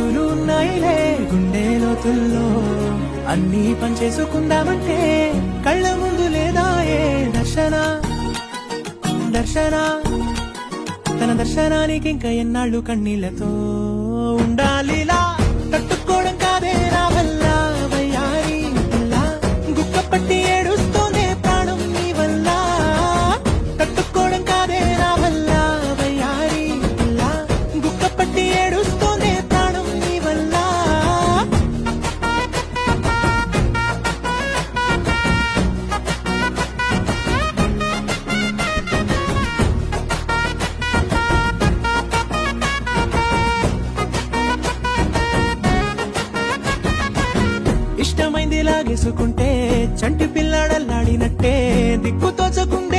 ఊసులు ఉన్నాయిలే గుండె లోతుల్లో అన్నీ పనిచేసుకుందామంటే కళ్ళ ముందు లేదా ఏ దర్శన దర్శన తన దర్శనానికి ఇంకా ఎన్నాళ్ళు కన్నీళ్లతో ఉండాలిలా తట్టుకోవడం కాదే నా వల్ల వయ్యారి ఇలా గుక్క పట్టి ఏడుస్తూనే ప్రాణం నీ వల్ల తట్టుకోవడం కాదే నా వల్ల వయ్యారి ఇలా గుక్క పట్టి ఏడుస్తూనే ప్రాణం నీ వల్ల ఇష్టమైంది లాగేసుకుంటే చంటి పిల్లాడల్లాడినట్టే దిక్కు తోచకుండా